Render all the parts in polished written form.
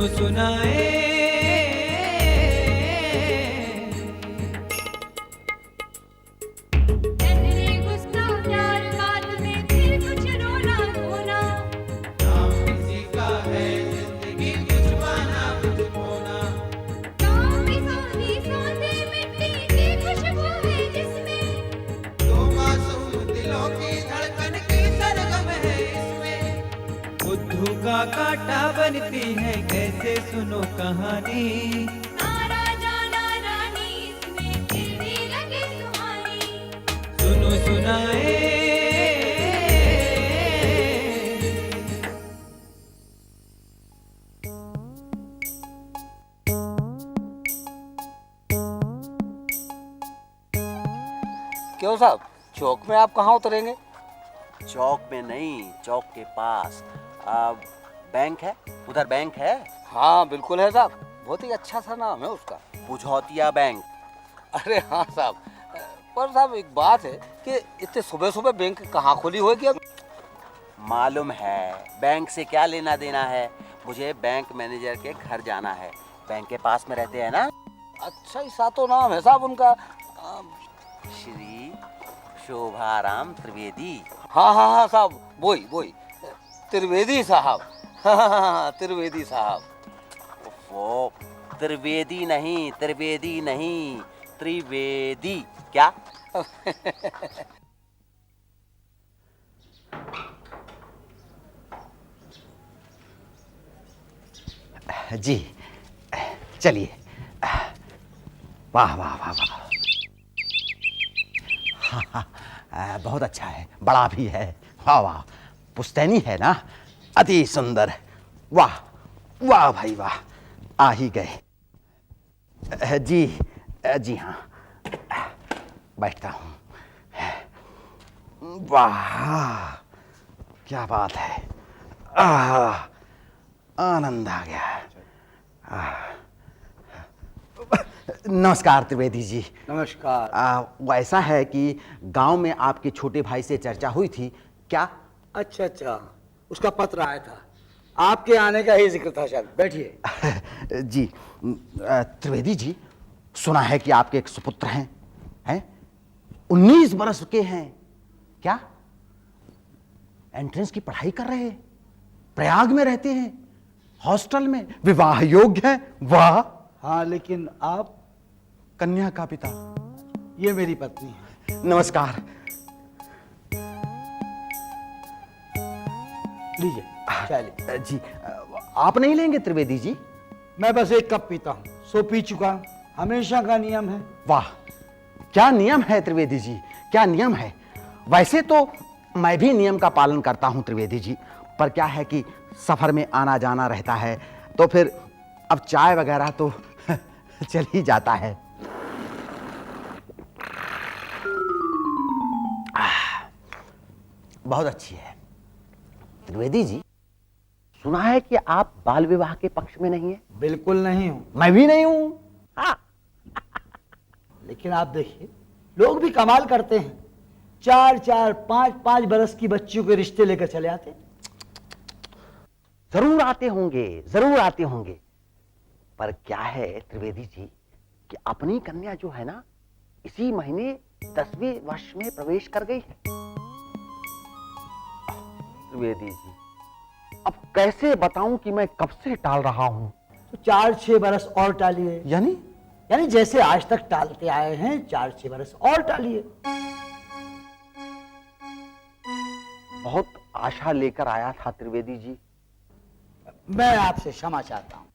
सुनो सुनाए। बुद्धू का कांटा बनती है कैसे सुनो कहानी। नारा जाना रानी इसमें फिर भी लगे सुहानी। सुनो सुनाए। क्यों साहब, चौक में आप कहाँ उतरेंगे? चौक में नहीं, चौक के पास बैंक है, उधर बैंक है। हाँ बिल्कुल है साहब, बहुत ही अच्छा सा नाम है उसका, बुझौतिया बैंक। अरे हाँ साहब, पर साहब एक बात है कि इतने सुबह सुबह बैंक कहाँ खुली होगी? अब मालूम है, बैंक से क्या लेना देना है, मुझे बैंक मैनेजर के घर जाना है। बैंक के पास में रहते हैं ना। अच्छा ही सातों नाम है साहब उनका। श्री शोभाराम त्रिवेदी। हाँ हाँ हाँ साहब, वही वही त्रिवेदी साहब। हाँ त्रिवेदी साहब। वो त्रिवेदी नहीं, त्रिवेदी नहीं, त्रिवेदी। क्या? जी चलिए। वाह वाह वाह वाह, हाँ हाँ बहुत अच्छा है, बड़ा भी है। वाह वाह, पुश्तैनी है ना, अति सुंदर। वाह वाह भाई वाह, आ ही गए। जी जी हाँ, बैठता हूँ। वाह क्या बात है, आनंद आ गया। नमस्कार त्रिवेदी जी। नमस्कार। वो ऐसा है कि गांव में आपके छोटे भाई से चर्चा हुई थी क्या? अच्छा अच्छा, उसका पत्र आया था, आपके आने का ही जिक्र था शायद। बैठिए। जी त्रिवेदी जी, सुना है कि आपके एक सुपुत्र हैं 19 बरस के हैं क्या? एंट्रेंस की पढ़ाई कर रहे हैं, प्रयाग में रहते हैं, हॉस्टल में, विवाह योग्य हैं। वाह। हाँ लेकिन आप? कन्या का पिता। ये मेरी पत्नी है। नमस्कार। लीजिए चाय लीजिए। जी आप नहीं लेंगे त्रिवेदी जी? मैं बस एक कप पीता हूँ, सो पी चुका, हमेशा का नियम है। वाह क्या नियम है त्रिवेदी जी, क्या नियम है। वैसे तो मैं भी नियम का पालन करता हूं त्रिवेदी जी, पर क्या है कि सफर में आना जाना रहता है, तो फिर अब चाय वगैरह तो चल ही जाता है। बहुत अच्छी है। त्रिवेदी जी, सुना है कि आप बाल विवाह के पक्ष में नहीं है? बिल्कुल नहीं हूँ। मैं भी नहीं हूं। हाँ। लेकिन आप देखिए, लोग भी कमाल करते हैं, 4-4, 5-5 बरस की बच्चियों के रिश्ते लेकर चले आते। जरूर आते होंगे, जरूर आते होंगे, पर क्या है त्रिवेदी जी कि अपनी कन्या जो है ना, इसी महीने 10वें वर्ष में प्रवेश कर गई है। त्रिवेदी जी, अब कैसे बताऊं कि मैं कब से टाल रहा हूं। तो 4-6 बरस और टालिए। यानी जैसे आज तक टालते आए हैं, 4-6 बरस और टालिए। बहुत आशा लेकर आया था त्रिवेदी जी। मैं आपसे क्षमा चाहता हूं।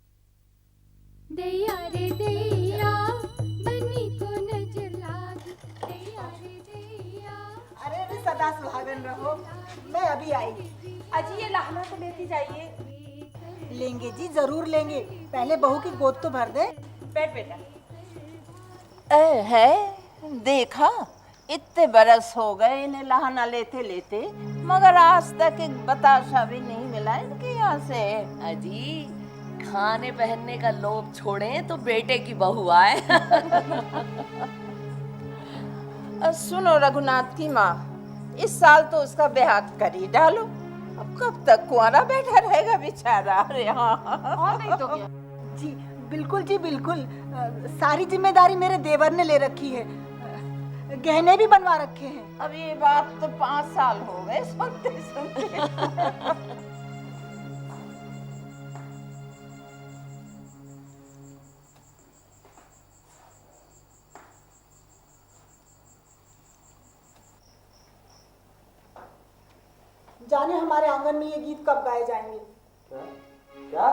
दैया रे दैया, बनी को नजर लागी, दैया रे दैया। अरे रे सदा सुहागन रहो। मैं अभी आई। अजी ये लहना तो लेती जाइए। लेंगे जी, जरूर लेंगे, पहले बहू की गोद तो भर दे। बैठ बेटा। है देखा, इतने बरस हो गए इन्हें लहाना लेते लेते, मगर आज तक एक बताशा भी नहीं मिला इनके यहाँ से। अजी खाने पहनने का लोभ छोड़ें तो बेटे की बहू आए। सुनो रघुनाथ की माँ, इस साल तो उसका ब्याह कर ही डालो। अब कब तक कुआरा बैठा रहेगा बेचारा। अरे हाँ, और नहीं तो क्या। जी बिल्कुल जी बिल्कुल, सारी जिम्मेदारी मेरे देवर ने ले रखी है, गहने भी बनवा रखे हैं। अब ये बात तो 5 साल हो गए सुनते सुनते। जाने हमारे आंगन में ये गीत कब गाए जाएंगे। क्या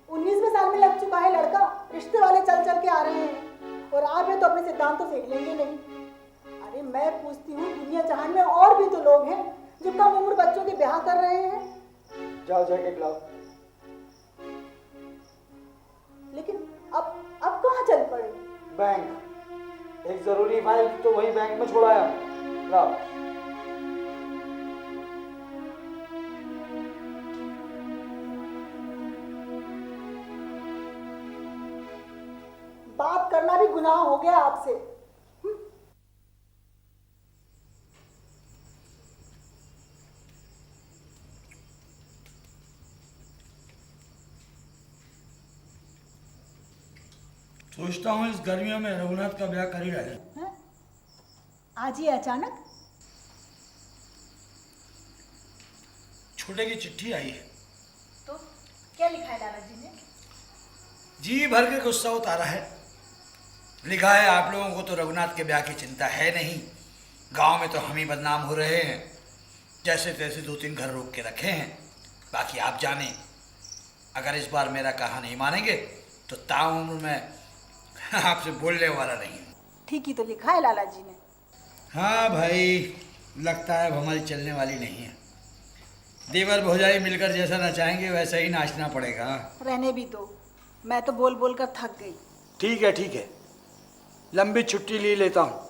19वें साल में लग चुका है लड़का, रिश्ते वाले चल चल के आ रहे हैं और आप हैं तो अपने सिद्धांत तो फेंक लेंगे नहीं। अरे मैं पूछती हूँ, दुनिया जहान में और भी तो लोग हैं जो कम उम्र बच्चों के ब्याह कर रहे हैं। जाओ जैकेट लाओ। लेकिन अब कहाँ चल पड़े। बैंक, एक जरूरी फाइल तो वही बैंक में छोड़ाया। लाओ। बात करना भी गुनाह हो गया आपसे। सोचता हूँ इस गर्मियों में रघुनाथ का ब्याह कर ही डालें। हैं? आज ही अचानक। छोटे की चिट्ठी आई है, तो क्या लिखा है लाला जी ने। जी भर के गुस्सा उतारा है। लिखा है, आप लोगों को तो रघुनाथ के ब्याह की चिंता है नहीं, गांव में तो हम ही बदनाम हो रहे हैं, जैसे तैसे 2-3 घर रोक के रखे हैं। बाकी आप जाने, अगर इस बार मेरा कहा नहीं मानेंगे तो ताउम्र में आपसे बोलने वाला नहीं। ठीक ही तो लिखा है लाला जी ने। हाँ भाई, लगता है अब हमारी चलने वाली नहीं है। देवर भौजाई मिलकर जैसा नचाएंगे वैसा ही नाचना पड़ेगा। रहने भी दो, मैं तो बोल बोल कर थक गई। ठीक है, लंबी छुट्टी ले लेता हूँ।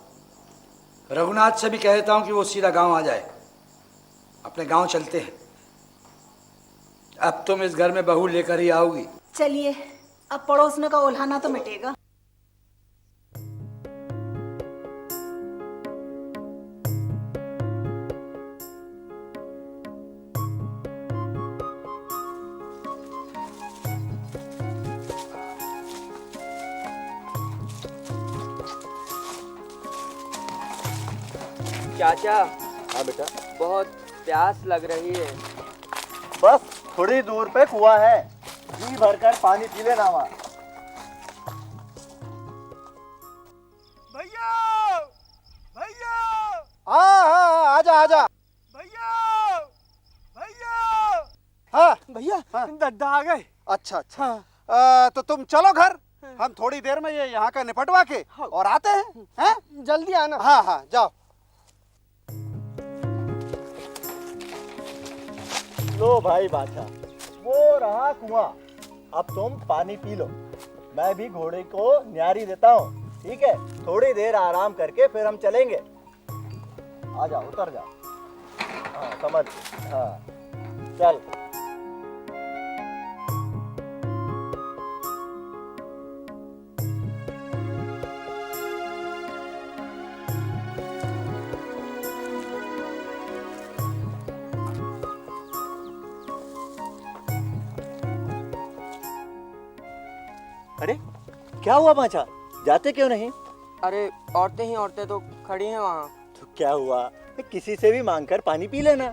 रघुनाथ से भी कहता हूँ कि वो सीधा गांव आ जाए। अपने गांव चलते हैं। अब तुम इस घर में बहू लेकर ही आओगी। चलिए, अब पड़ोसने का उल्हाना तो मिटेगा। चाचा, हाँ बेटा, बहुत प्यास लग रही है। बस थोड़ी दूर पे कुआं है, जी भरकर पानी पी लेना वहाँ। भैया, भैया, हाँ आजा आजा। भैया, भैया, हाँ भैया, हाँ। दद्दा आ गए। अच्छा अच्छा। तो तुम चलो घर, हम थोड़ी देर में ये यहाँ का निपटवा के और आते हैं। हैं? जल्दी आना। हाँ हाँ जाओ। लो भाई बादशाह, वो रहा कुआं, अब तुम पानी पी लो। मैं भी घोड़े को न्यारी देता हूँ, ठीक है? थोड़ी देर आराम करके फिर हम चलेंगे। आ जाओ, उतर जाओ। हाँ समझ, हाँ चल। अरे क्या हुआ बाचा, जाते क्यों नहीं? अरे औरतें ही औरतें तो खड़ी हैं वहाँ। तो क्या हुआ, किसी से भी मांग कर पानी पी लेना।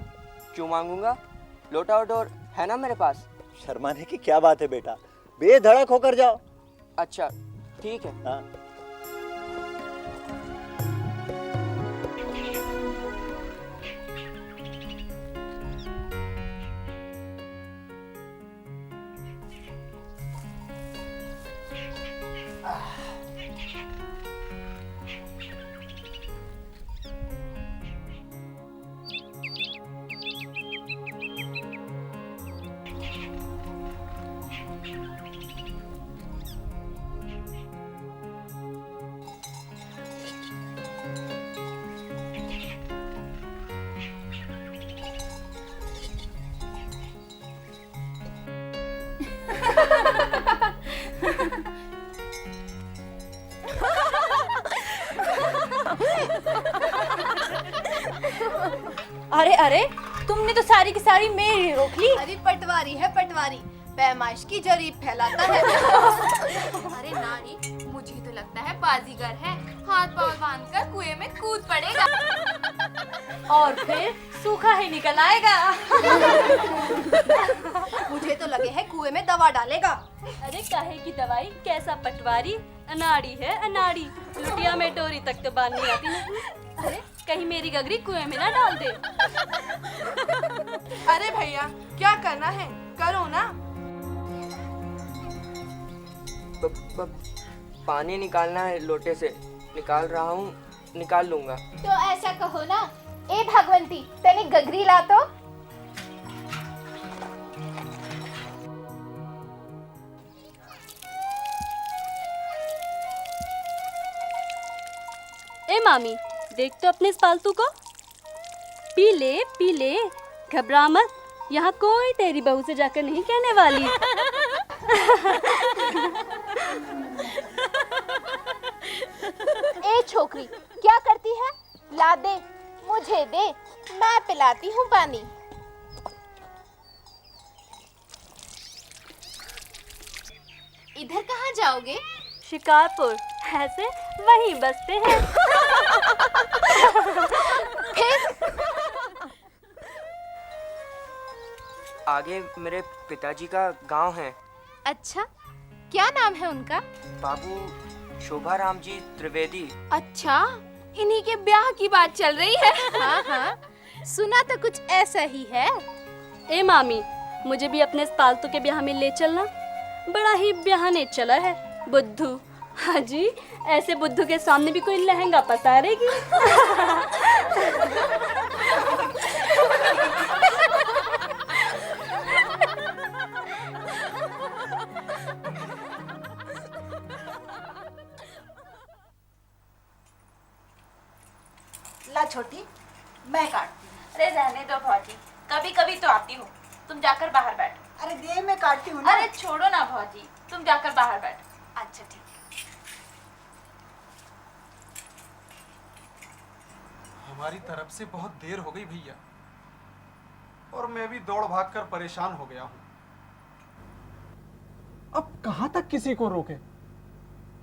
क्यों मांगूंगा, लोटा और डोर है ना मेरे पास। शर्माने की क्या बात है बेटा, बेधड़क होकर जाओ। अच्छा ठीक है। हाँ। अरे अरे, तुमने तो सारी की सारी मेरी रोक ली। अरे पटवारी है पटवारी, पैमाइश की जरीब फैलाता है। अरे नारी, मुझे तो लगता है बाजीगर है, हाथ पांव बांधकर कुएं में कूद पड़ेगा और फिर सूखा ही निकल आएगा। मुझे तो लगे है कुएं में दवा डालेगा। अरे काहे की दवाई, कैसा पटवारी, अनाड़ी है अनाड़ी, लुटिया में डोरी तक तो बांधनी आती नहीं। अरे कहीं मेरी गगरी कुएं में ना डाल दे। अरे भैया, क्या करना है करो ना। पानी निकालना है लोटे से, निकाल रहा हूँ, निकाल लूंगा। तो ऐसा कहो ना, ए भगवंती तेने गगरी ला तो। ए मामी, देख तो अपने इस पालतू को। पी ले, घबरा मत, यहाँ कोई तेरी बहू से जाकर नहीं कहने वाली। ए छोकरी, क्या करती है? ला दे, मुझे दे, मैं पिलाती हूँ पानी। इधर कहाँ जाओगे? शिकारपुर, ऐसे वहीं बसते हैं। आगे मेरे पिताजी का गांव है। अच्छा, क्या नाम है उनका? बाबू शोभा राम जी त्रिवेदी। अच्छा, इन्हीं के ब्याह की बात चल रही है। हाँ हाँ, सुना तो कुछ ऐसा ही है। ए मामी, मुझे भी अपने इस पालतू के ब्याह में ले चलना, बड़ा ही ब्याहने चला है बुद्धू। हाँ जी, ऐसे बुद्धू के सामने भी कोई लहंगा पसारेगी। ला छोटी, मैं काटती हूँ। अरे रहने दो भौजी, कभी कभी तो आती हूँ, तुम जाकर बाहर बैठो। अरे दे, मैं काटती हूँ ना। अरे छोड़ो ना भौजी, तुम जाकर बाहर बैठो। अच्छा ठीक है। हमारी तरफ से बहुत देर हो गई भैया, और मैं भी दौड़ भाग कर परेशान हो गया हूं। अब कहां तक किसी को रोके?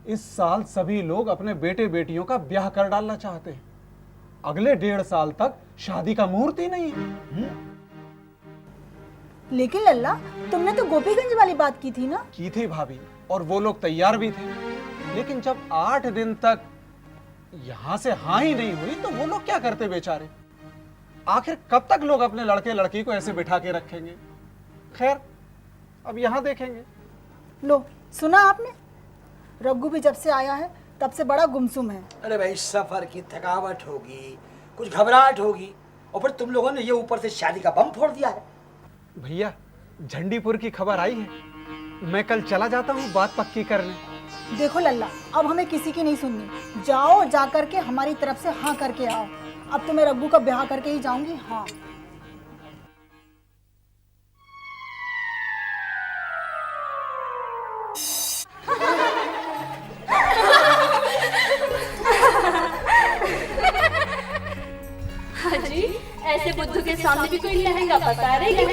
इस साल सभी लोग अपने बेटे बेटियों का ब्याह कर डालना चाहते हैं। अगले 1.5 साल तक शादी का मुहूर्त ही नहीं है। लेकिन लल्ला, तुमने तो गोपीगंज वाली बात की थी ना? की थी भाभी, और वो लोग तैयार भी थे, लेकिन जब 8 दिन तक यहां से हाँ ही नहीं हुई तो वो लोग क्या करते बेचारे। आखिर कब तक लोग अपने लड़के लड़की को ऐसे बिठा के रखेंगे। खैर, अब यहां देखेंगे। लो, सुना आपने? रघु भी जब से आया है तब से बड़ा गुमसुम है। अरे भाई, सफर की थकावट होगी, कुछ घबराहट होगी, और फिर तुम लोगों ने ये ऊपर से शादी का बम फोड़ दिया है। भैया, झंडीपुर की खबर आई है, मैं कल चला जाता हूँ बात पक्की करने। देखो लल्ला, अब हमें किसी की नहीं सुननी। जाओ, जा करके हमारी तरफ से हाँ करके आओ। अब तो मैं रघु का ब्याह करके ही जाऊंगी। हाँ। हाँ जी, ऐसे बुद्धू के सामने भी कोई लहंगा पसारेगी।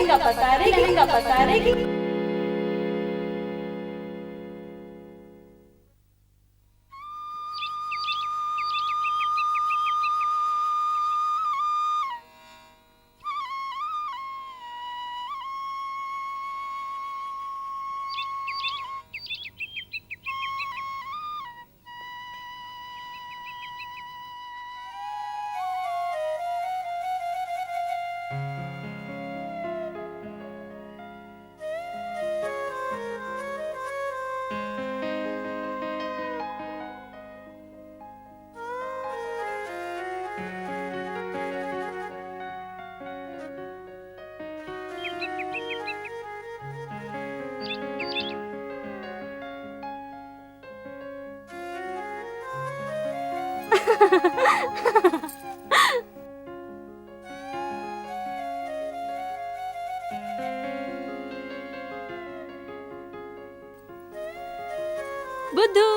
बुद्धू,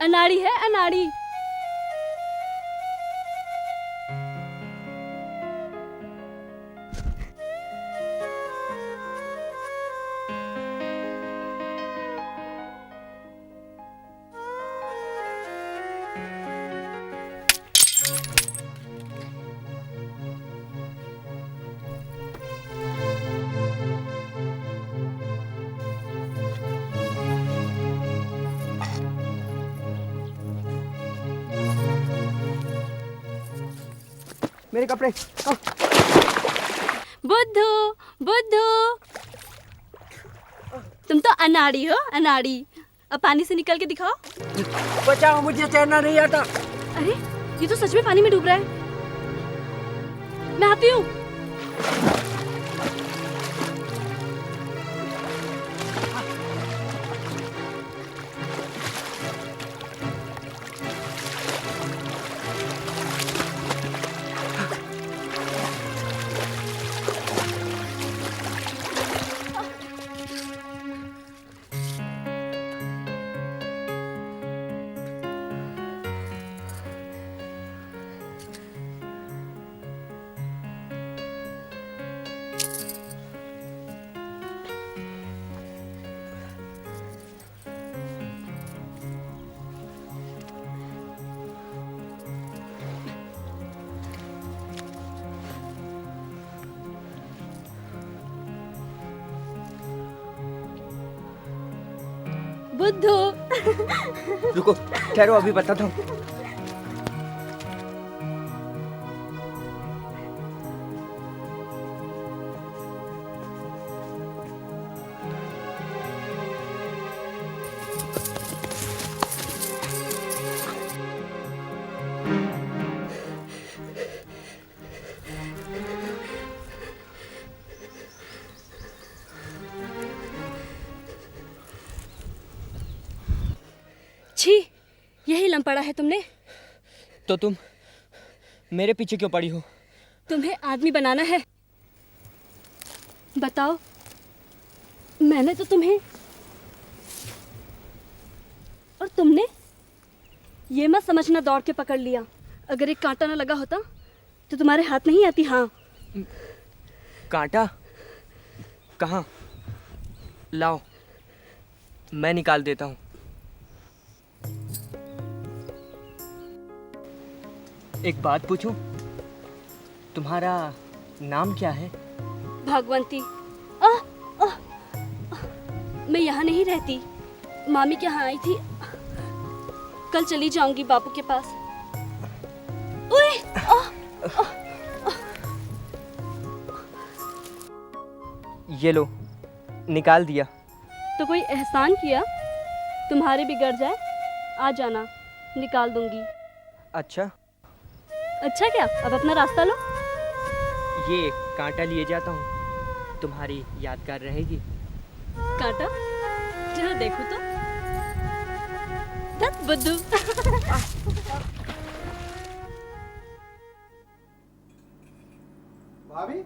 अनाड़ी है अनाड़ी, मेरे कपड़े। बुद्धू बुद्धू, तुम तो अनाड़ी हो, अनाड़ी। अब पानी से निकल के दिखाओ। बचाओ, मुझे तैरना नहीं आता। अरे ये तो सच में पानी में डूब रहा है। मैं आती हूँ। बुद्धू रुको, ठहरो, अभी बताता हूँ। छी, यही लम पड़ा है तुमने। तो तुम मेरे पीछे क्यों पड़ी हो? तुम्हें आदमी बनाना है। बताओ, मैंने तो तुम्हें, और तुमने ये मत समझना दौड़ के पकड़ लिया। अगर एक कांटा ना लगा होता तो तुम्हारे हाथ नहीं आती। हाँ, कांटा कहाँ? लाओ, मैं निकाल देता हूँ। एक बात पूछूं? तुम्हारा नाम क्या है? भगवंती। मैं यहाँ नहीं रहती, मामी के यहाँ आई थी। कल चली जाऊंगी बापू के पास। ये लो, निकाल दिया। तो कोई एहसान किया? तुम्हारे बिगड़ जाए, आ जाना, निकाल दूंगी। अच्छा अच्छा क्या? अब अपना रास्ता लो। ये कांटा लिए जाता हूँ, तुम्हारी यादगार रहेगी। कांटा? जरा देखो तो। धत बुद्धू। भाभी,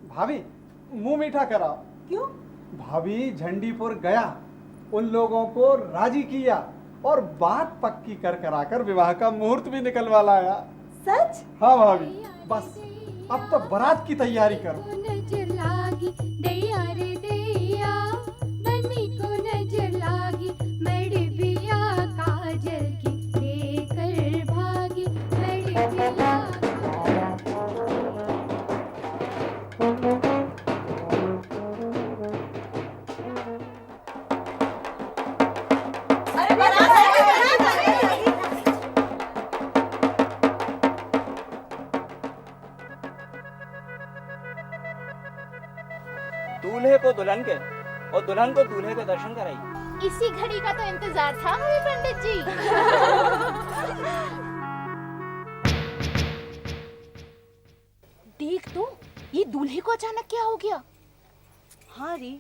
भाभी, मुंह मीठा कराओ। क्यों? भाभी झंडीपुर गया, उन लोगों को राजी किया और बात पक्की कराकर विवाह का मुहूर्त भी निकलवा लाया। सच? हाँ भाभी, बस अब तो बारात की तैयारी करो। नजर लागी दैया रे दैया, बनी को नजर लागी, मड़बिया काजल की लेकर भागी, मड़बिया। दूल्हे को दुल्हन के और दुल्हन को दूल्हे के दर्शन कराइए। इसी घड़ी का तो इंतजार था हमें पंडित जी। देख तो, ये दूल्हे को अचानक क्या हो गया? हाँ री,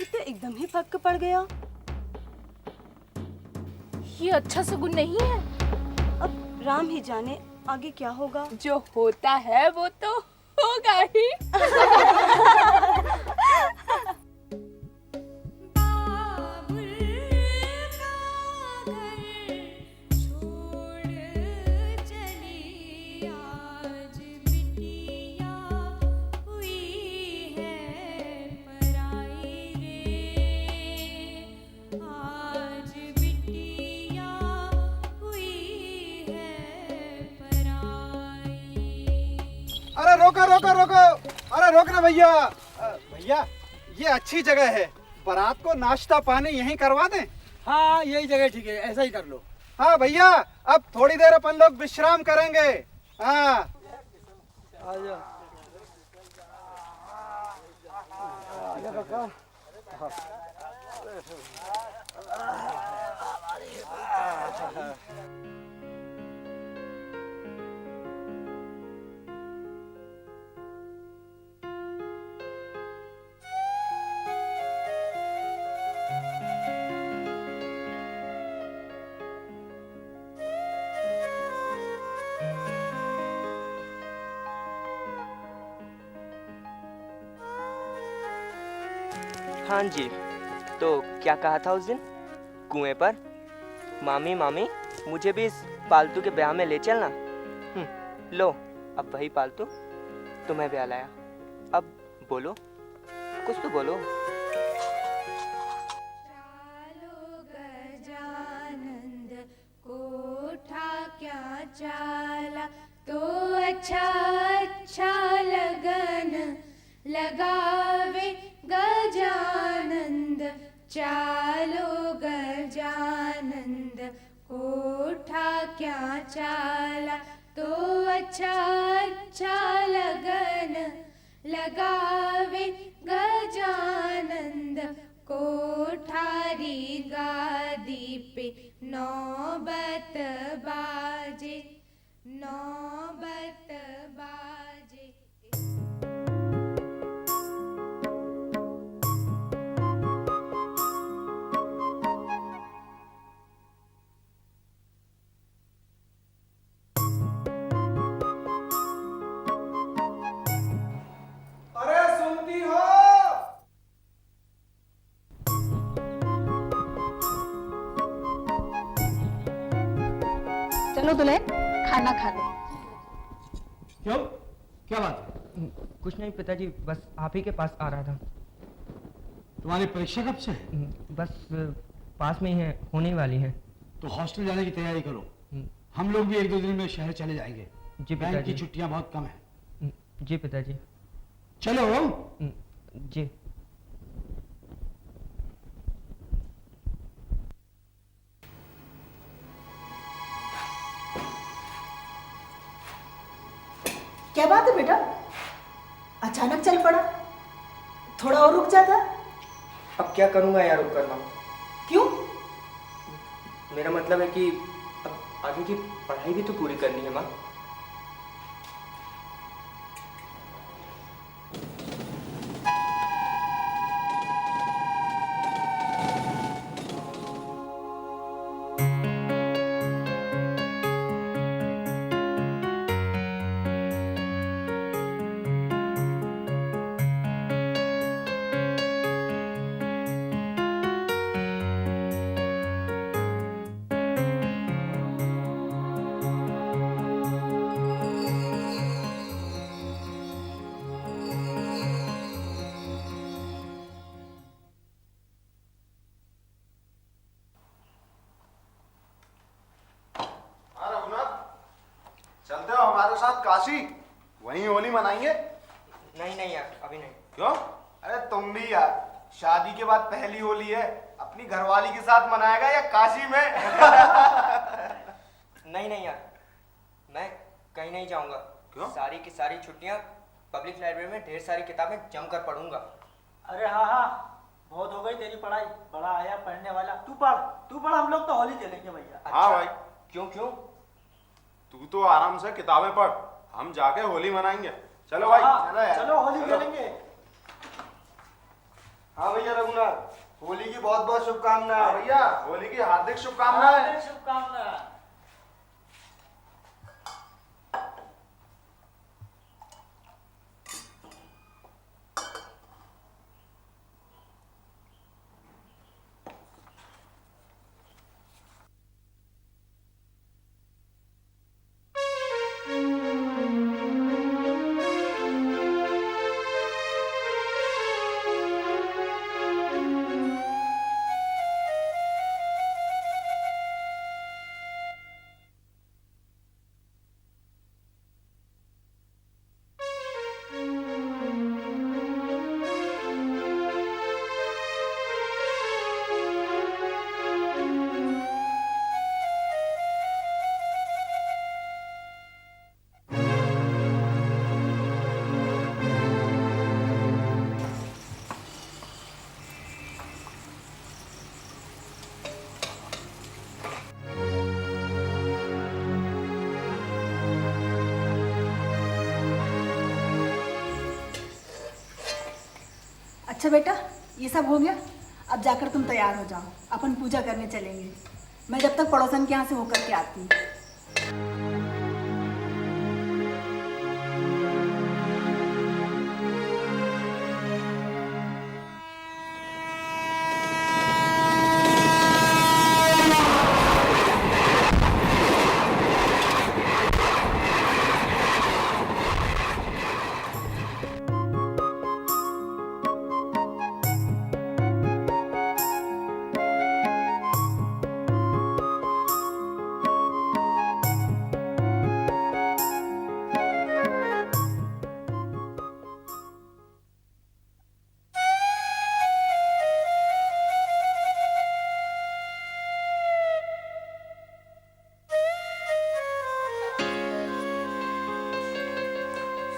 ये तो एकदम ही पक्क पड़ गया। ये अच्छा सगुन नहीं है। अब राम ही जाने आगे क्या होगा। जो होता है वो तो होगा ही। अरे रोको रोको रोको, अरे रोकना भैया। भैया, ये अच्छी जगह है, बारात को नाश्ता पानी यहीं करवा दें। हाँ, यही जगह ठीक है, ऐसा ही कर लो। हाँ भैया, अब थोड़ी देर अपन लोग विश्राम करेंगे। हाँ हाँ जी, तो क्या कहा था उस दिन कुएं पर? मामी मामी मुझे भी इस पालतू के ब्याह में ले चलना। लो, अब वही पालतू तुम्हें ब्याह लाया। अब बोलो, कुछ तो बोलो। गजानंद कोठा क्या चाला, तो अच्छा अच्छा लगन लगावे गजानंद। चालो गजानंद कोठा क्या चाला, तो अच्छा अच्छा लगन लगावे गजानंद। कोठारी गादी पे नौबत बाजे, नौबत बाजे। अरे सुनती हो? चलो दुल्हन, खाना खा लो। क्यों? क्या बात है? कुछ नहीं पिताजी, बस आप ही के पास आ रहा था। तुम्हारी परीक्षा कब से है? बस पास में ही है, होने वाली है। तो हॉस्टल जाने की तैयारी करो। हम लोग भी 1-2 दिन में शहर चले जाएंगे। जी बैंक पिताजी। की छुट्टियां बहुत कम है। जी पिताजी। चलो। जी। क्या बात है बेटा, अचानक चल पड़ा? थोड़ा और रुक जाता। अब क्या करूँगा यार रुक कर माँ? क्यों? मेरा मतलब है कि अब आगे की पढ़ाई भी तो पूरी करनी है माँ। चलते हो हमारे साथ काशी, वहीं होली मनाएंगे। नहीं नहीं यार, अभी नहीं। क्यों? अरे तुम भी यार, शादी के बाद पहली होली है, अपनी घरवाली के साथ मनाएगा या काशी में? नहीं नहीं यार, मैं कहीं नहीं जाऊंगा। क्यों? सारी की सारी छुट्टियां पब्लिक लाइब्रेरी में ढेर सारी किताबें जमकर पढ़ूंगा। अरे हाँ हाँ, बहुत हो गई तेरी पढ़ाई, बड़ा आया पढ़ने वाला। तू पढ़, हम लोग तो होली खेलेंगे भैया। हाँ भाई। क्यों क्यों? तू तो आराम से किताबें पढ़, हम जाके होली मनाएंगे। चलो भाई। चलो यार, चलो होली खेलेंगे। हाँ भैया रघुनाथ, होली की बहुत बहुत शुभकामनाएं। भैया होली की हार्दिक शुभकामनाएं। शुभकामनाएं। अच्छा बेटा, ये सब हो गया, अब जाकर तुम तैयार हो जाओ, अपन पूजा करने चलेंगे। मैं जब तक पड़ोसन के यहाँ से होकर के आती हूँ।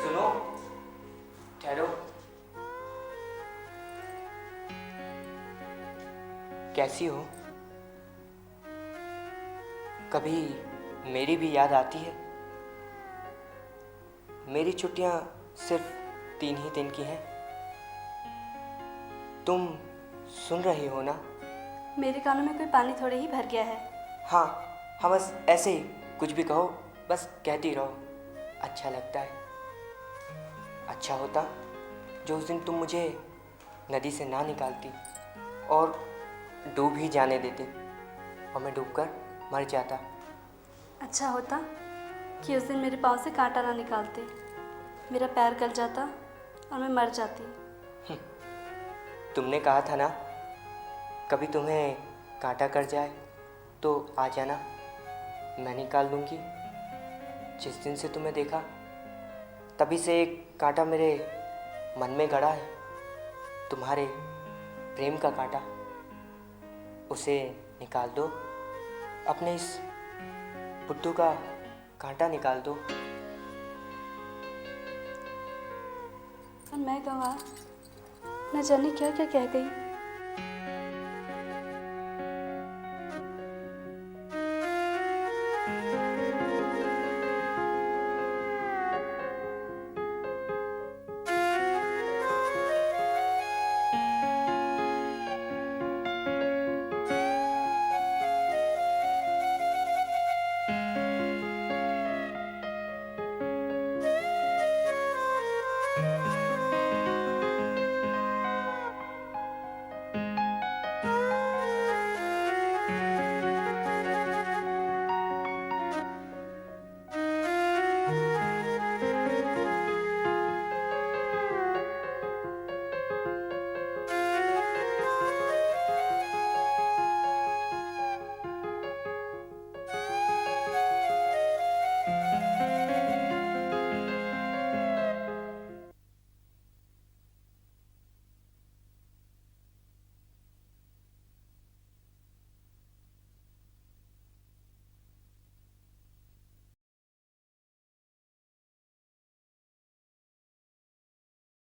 सुनो, ठहरो। कैसी हो? कभी मेरी भी याद आती है? मेरी छुट्टियां सिर्फ 3 ही दिन की हैं। तुम सुन रही हो ना? मेरे कानों में कोई पानी थोड़े ही भर गया है। हाँ हाँ, बस ऐसे ही कुछ भी कहो, बस कहती रहो, अच्छा लगता है। अच्छा होता जो उस दिन तुम मुझे नदी से ना निकालती और डूब ही जाने देती और मैं डूबकर मर जाता। अच्छा होता कि उस दिन मेरे पाँव से कांटा ना निकालते, मेरा पैर गल जाता और मैं मर जाती। तुमने कहा था ना, कभी तुम्हें कांटा कर जाए तो आ जाना, मैं निकाल दूंगी। जिस दिन से तुम्हें देखा तभी से एक कांटा मेरे मन में गड़ा है, तुम्हारे प्रेम का कांटा। उसे निकाल दो, अपने इस बुद्धू का कांटा निकाल दो। और मैं गंवा न जाने क्या क्या कह गई।